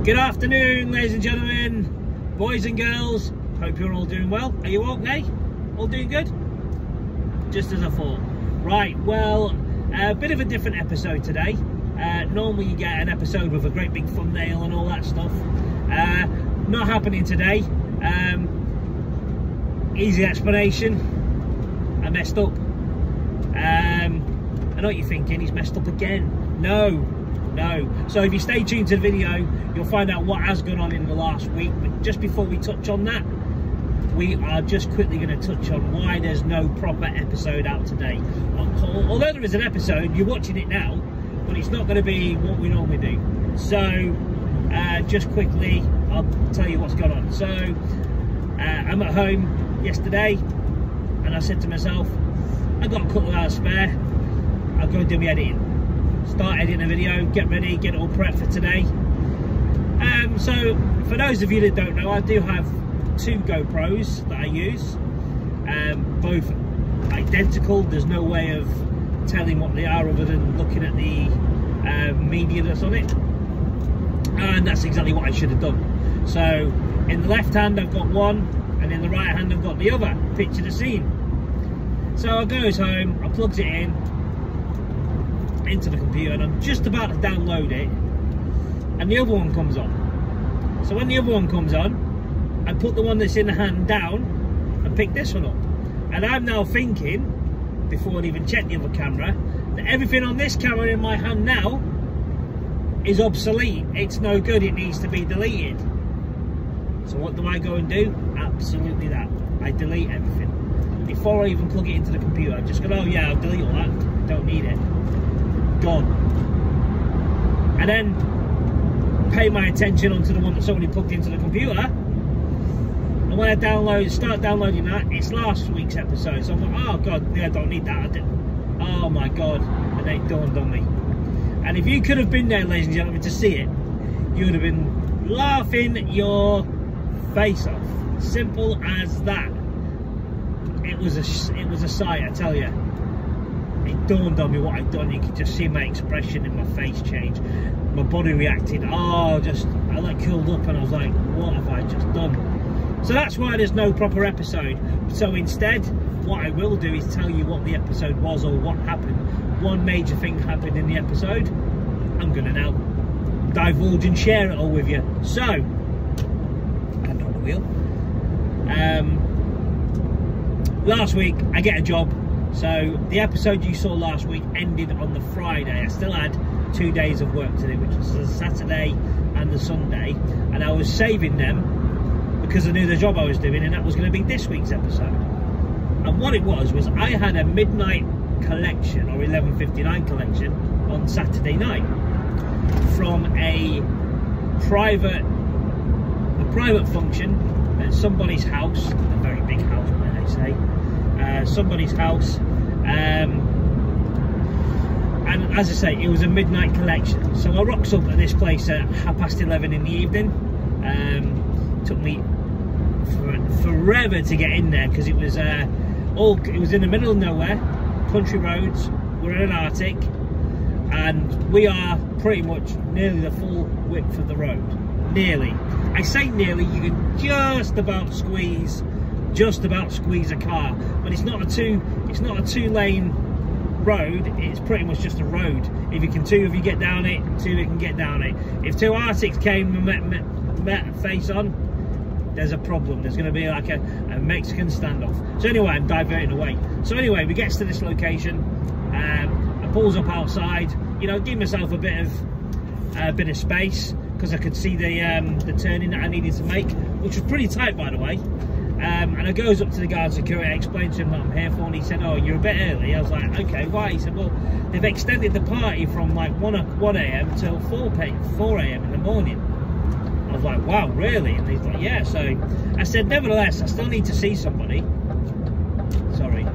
Good afternoon, ladies and gentlemen, boys and girls. Hope you're all doing well. Are you okay? All doing good? Just as I thought. Right, well, a bit of a different episode today. Normally you get an episode with a great big thumbnail and all that stuff. Not happening today. Easy explanation. I messed up. I know what you're thinking, he's messed up again. No. So if you stay tuned to the video, you'll find out what has gone on in the last week. But just before we touch on that, we are just quickly going to touch on why there's no proper episode out today. Although there is an episode, you're watching it now, but it's not going to be what we normally do. So just quickly, I'll tell you what's gone on. So I'm at home yesterday, and I said to myself, I've got a couple of hours spare, I'll go and do my editing. Start editing a video, get ready, get it all prepped for today. So for those of you that don't know, I do have two GoPros that I use, both identical. There's no way of telling what they are other than looking at the media that's on it, and that's exactly what I should have done. So in the left hand I've got one, and in the right hand I've got the other. Picture the scene. So I goes home, I plugs it into the computer, and I'm just about to download it, and the other one comes on. So when the other one comes on, I put the one that's in the hand down and pick this one up, and I'm now thinking, before I even check the other camera, that everything on this camera in my hand now is obsolete. It's no good, it needs to be deleted. So what do I go and do? Absolutely that. I delete everything. Before I even plug it into the computer, I just go, oh yeah, I'll delete all that, don't need it. Gone. And then pay my attention onto the one that's already plugged into the computer, and when I start downloading that, it's last week's episode. So I'm like, oh god, yeah, I don't need that. Oh my god, and it dawned on me. And if you could have been there, ladies and gentlemen, to see it, you would have been laughing your face off. Simple as that. It was a sight, I tell you. It dawned on me what I'd done. You could just see my expression in my face change. My body reacted. I like curled up, and I was like, what have I just done? So that's why there's no proper episode. So instead, what I will do is tell you what the episode was, or what happened. One major thing happened in the episode. I'm going to now divulge and share it all with you. So, hand on the wheel. Last week, I get a job. So the episode you saw last week ended on the Friday. I still had 2 days of work to do, which was the Saturday and the Sunday, and I was saving them because I knew the job I was doing, and that was going to be this week's episode. And what it was I had a midnight collection, or 11:59 collection, on Saturday night from a private function at somebody's house, a very big house, might I say. Somebody's house, and as I say, it was a midnight collection. So I rocks up at this place at 11:30 in the evening. Took me forever to get in there because it was in the middle of nowhere, country roads. We're in an Arctic, and we are pretty much nearly the full width of the road. Nearly. I say nearly. You can just about squeeze a car, but it's not a two-lane road. It's pretty much just a road. If you get down it, two you can get down it. If two Arctics came and met face on, there's a problem. There's going to be like a Mexican standoff. So anyway, I'm diverting away. So anyway, we get to this location. I pulls up outside. You know, give myself a bit of space because I could see the turning that I needed to make, which was pretty tight, by the way. And I goes up to the guard security, I explained to him what I'm here for, and he said, oh, you're a bit early. I was like, okay, why? He said, well, they've extended the party from like 1 AM till 4 AM in the morning. I was like, wow, really? And he's like, yeah. So I said, nevertheless, I still need to see somebody. Sorry.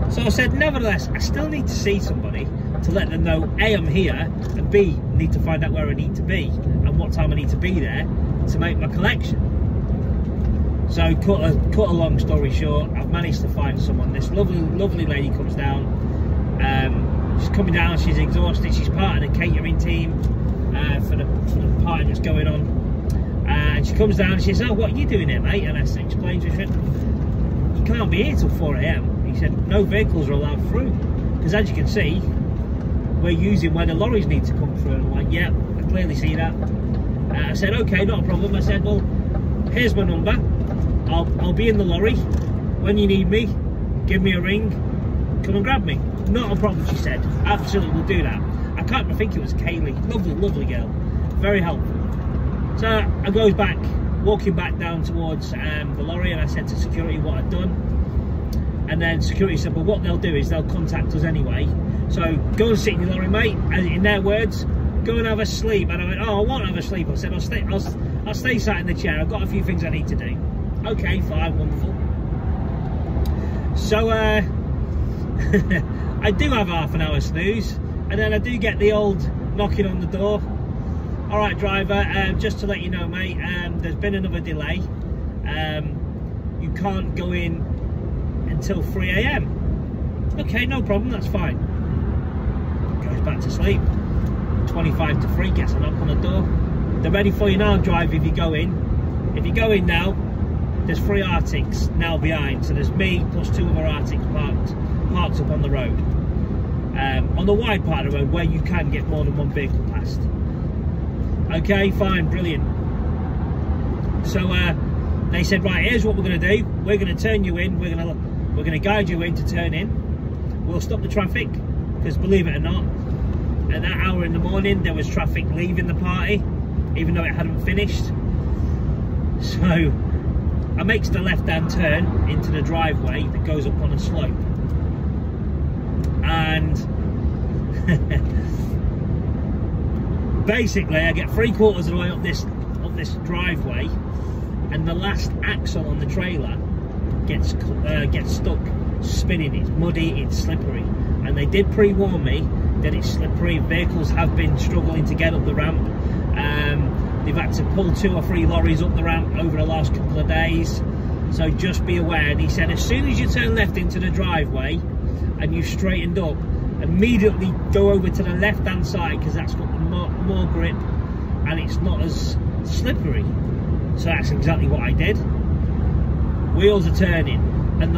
So I said, nevertheless, I still need to see somebody to let them know, A, I'm here, and B, need to find out where I need to be and what time I need to be there to make my collection. So cut a long story short, I've managed to find someone. This lovely lady comes down. She's coming down, she's exhausted, she's part of the catering team. comes down and she says, oh, what are you doing here, mate? And I explained to her, you can't be here till 4 AM. He said, no vehicles are allowed through. Because as you can see, we're using where the lorries need to come through. And I'm like, yeah, I clearly see that. I said, okay, not a problem. I said, well, here's my number. I'll be in the lorry. When you need me, give me a ring. Come and grab me. Not a problem, she said. Absolutely, we'll do that. I can't think it was Kaylee. Lovely, lovely girl. Very helpful. So I goes back, walking back down towards the lorry, and I said to security what I'd done. And then security said, well, what they'll do is they'll contact us anyway. So go and sit in your lorry, mate. And in their words, go and have a sleep. And I went, oh, I won't have a sleep. I said, I'll stay sat in the chair. I've got a few things I need to do. Okay, fine, wonderful. So I do have half an hour snooze, and then I do get the old knocking on the door. All right, driver, just to let you know, mate, there's been another delay. You can't go in until 3 AM. Okay, no problem, that's fine. Goes back to sleep. 25 to 3, gets a knock on the door. They're ready for you now, driver, if you go in. If you go in now, there's 3 Arctics now behind. So there's me plus 2 other Arctics parked up on the road. On the wide part of the road where you can get more than one vehicle past. Okay, fine, brilliant. So they said, right, here's what we're going to do. We're going to turn you in. We're going to guide you in to turn in. We'll stop the traffic, because believe it or not, at that hour in the morning there was traffic leaving the party, even though it hadn't finished. So I makes the left-hand turn into the driveway that goes up on a slope, and basically I get 3/4 of the way up this driveway, and the last axle on the trailer gets stuck spinning. It's muddy, it's slippery, and they did pre-warn me that it's slippery. Vehicles have been struggling to get up the ramp. They've had to pull 2 or 3 lorries up the ramp over the last couple of days, so just be aware. And he said, as soon as you turn left into the driveway and you straightened up, immediately go over to the left hand side, because that's got the more grip and it's not as slippery. So that's exactly what I did. Wheels are turning, and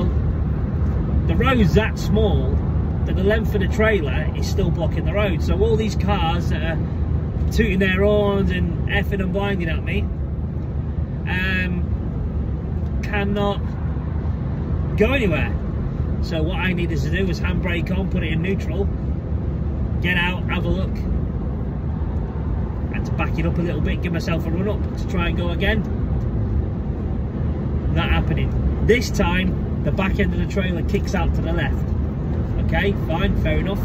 the road's that small that the length of the trailer is still blocking the road. So all these cars that are tooting their horns and effing and blinding at me cannot go anywhere. So what I needed to do was handbrake on, put it in neutral, get out, have a look, and to back it up a little bit, give myself a run up to try and go again. Not happening. This time the back end of the trailer kicks out to the left. Okay, fine, fair enough.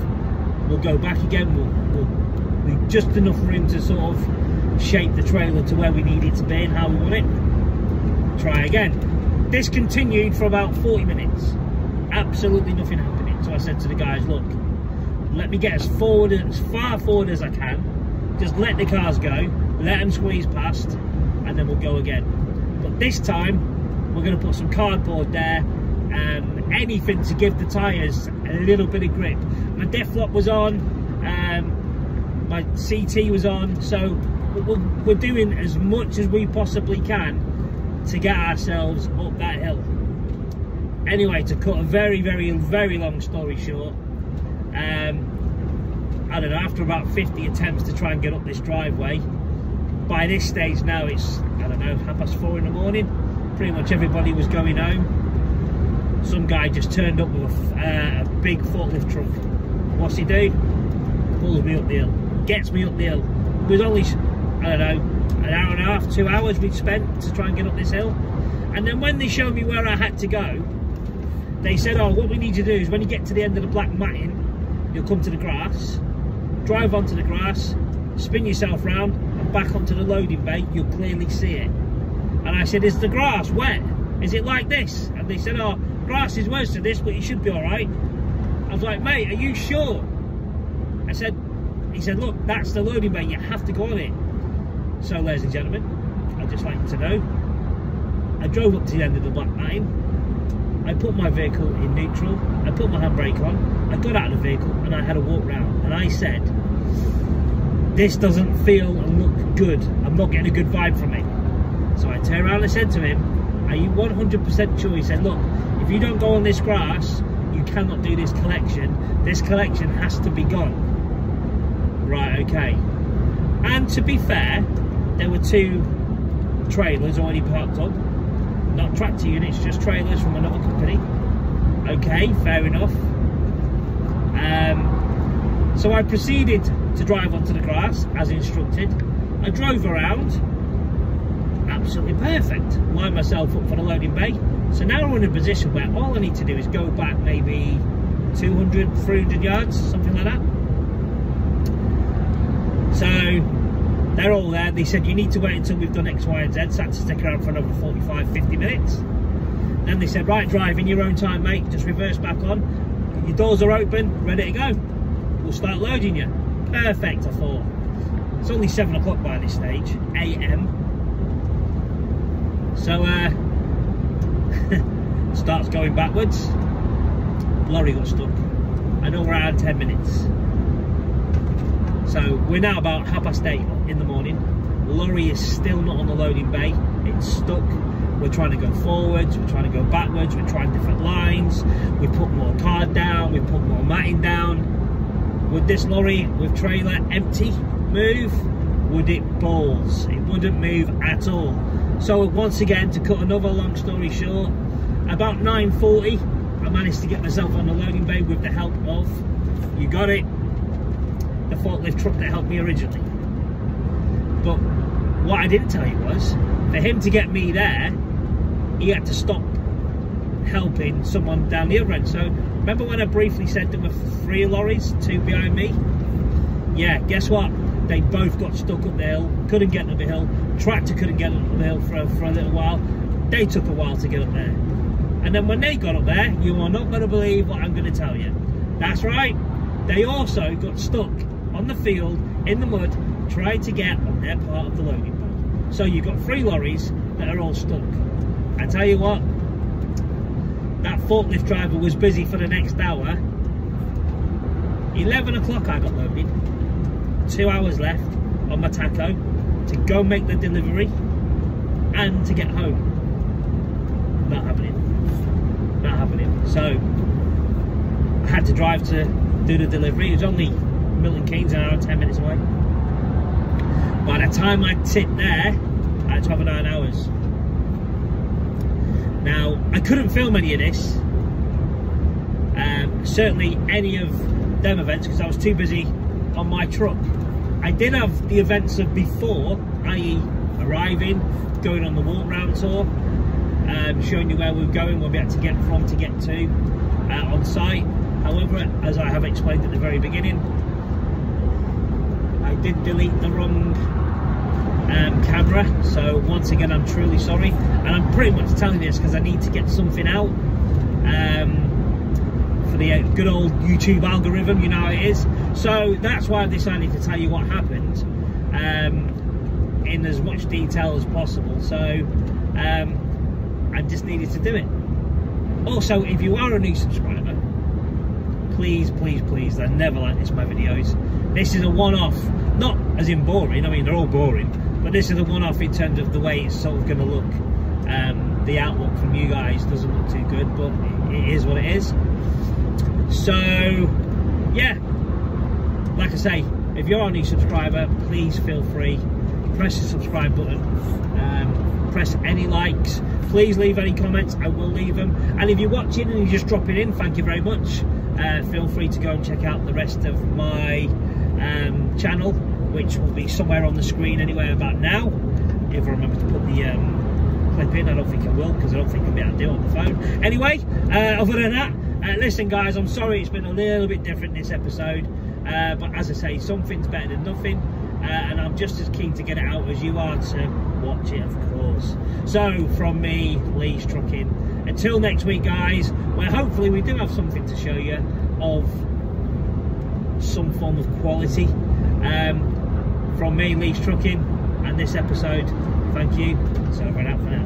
We'll go back again. We'll just enough room to sort of shape the trailer to where we need it to be and how we want it. Try again. This continued for about 40 minutes. Absolutely nothing happening. So I said to the guys, look, let me get as far forward as I can. Just let the cars go, let them squeeze past, and then we'll go again. But this time we're going to put some cardboard there, anything to give the tyres a little bit of grip. My def lock was on, my CT was on, so we're doing as much as we possibly can to get ourselves up that hill. Anyway, to cut a very, very, very long story short, I don't know, after about 50 attempts to try and get up this driveway, by this stage now it's, I don't know, 4:30 in the morning. Pretty much everybody was going home. Some guy just turned up with a big forklift truck. What's he do? Pulls me up the hill, gets me up the hill. It was only, I don't know, an hour and a half, 2 hours we'd spent to try and get up this hill. And then when they showed me where I had to go, they said, oh, what we need to do is when you get to the end of the black matting, you'll come to the grass, drive onto the grass, spin yourself round and back onto the loading bay. You'll clearly see it. And I said, is the grass wet? Is it like this? And they said, oh, grass is worse than this, but you should be all right. I was like, mate, are you sure? He said, look, that's the loading bay, you have to go on it. So, ladies and gentlemen, I'd just like you to know, I drove up to the end of the black matting, I put my vehicle in neutral, I put my handbrake on, I got out of the vehicle and I had a walk round, and I said, this doesn't feel and look good, I'm not getting a good vibe from it. So I turned around and said to him, are you 100% sure? He said, look, if you don't go on this grass, you cannot do this collection. This collection has to be gone. Right, okay. And to be fair, there were 2 trailers already parked up. Not tractor units, just trailers from another company. Okay, fair enough. So I proceeded to drive onto the grass as instructed. I drove around, absolutely perfect. Lined myself up for the loading bay. So now we're in a position where all I need to do is go back maybe 200, 300 yards, something like that. So they're all there. They said you need to wait until we've done X, Y and Z, so I had to stick around for another 45, 50 minutes. Then they said, right, drive in your own time, mate, just reverse back on. Your doors are open, ready to go. We'll start loading you. Perfect, I thought. It's only 7 o'clock by this stage, AM. So, starts going backwards. Lorry got stuck. I know we're out in 10 minutes. So, we're now about 8:30 in the morning. Lorry is still not on the loading bay. It's stuck. We're trying to go forwards, we're trying to go backwards, we're trying different lines. We put more card down, we put more matting down. Would this lorry with trailer empty move? Would it balls? It wouldn't move at all. So once again, to cut another long story short, about 9:40, I managed to get myself on the loading bay with the help of, you got it, the forklift truck that helped me originally. But what I didn't tell you was, for him to get me there, he had to stop helping someone down the other end. So remember when I briefly said there were 3 lorries, 2 behind me? Yeah, guess what? They both got stuck up the hill, couldn't get up the hill. Tractor couldn't get up the hill for a little while. They took a while to get up there. And then when they got up there, you are not going to believe what I'm going to tell you. That's right, they also got stuck on the field, in the mud, trying to get on their part of the loading bay. So you've got 3 lorries that are all stuck. I tell you what, that forklift driver was busy for the next hour. 11 o'clock I got loaded. 2 hours left on my taco to go make the delivery and to get home. Not happening. Not happening. So I had to drive to do the delivery. It was only Milton Keynes, an hour and 10 minutes away. By the time I tipped there, I had to have 9 hours. Now, I couldn't film any of this, certainly any of them events, because I was too busy on my truck. I did have the events of before, i.e. arriving, going on the walk round tour, showing you where we're going, where we had to get from to get to on site. However, as I have explained at the very beginning, I did delete the wrong camera, so once again I'm truly sorry, and I'm pretty much telling this because I need to get something out for the good old YouTube algorithm, you know how it is. So that's why I've decided to tell you what happened in as much detail as possible. So I just needed to do it. Also, if you are a new subscriber, please, please, please, I never like this in my videos. This is a one-off, not as in boring, I mean they're all boring, but this is a one-off in terms of the way it's sort of going to look. The outlook from you guys doesn't look too good, but it is what it is. So yeah, like I say, if you're a new subscriber, please feel free, press the subscribe button, press any likes, please leave any comments, I will leave them. And if you're watching and you're just dropping in, thank you very much. Feel free to go and check out the rest of my channel, which will be somewhere on the screen anywhere about now, if I remember to put the clip in. I don't think I will, because I don't think I'll be able to do it on the phone. Anyway, other than that, listen guys, I'm sorry it's been a little bit different this episode, but as I say, something's better than nothing, and I'm just as keen to get it out as you are to watch it, of course. So from me, Lee's Trucking, until next week guys, where hopefully we do have something to show you of some form of quality. From me, Lee's Trucking, and this episode, thank you. So over and out for now.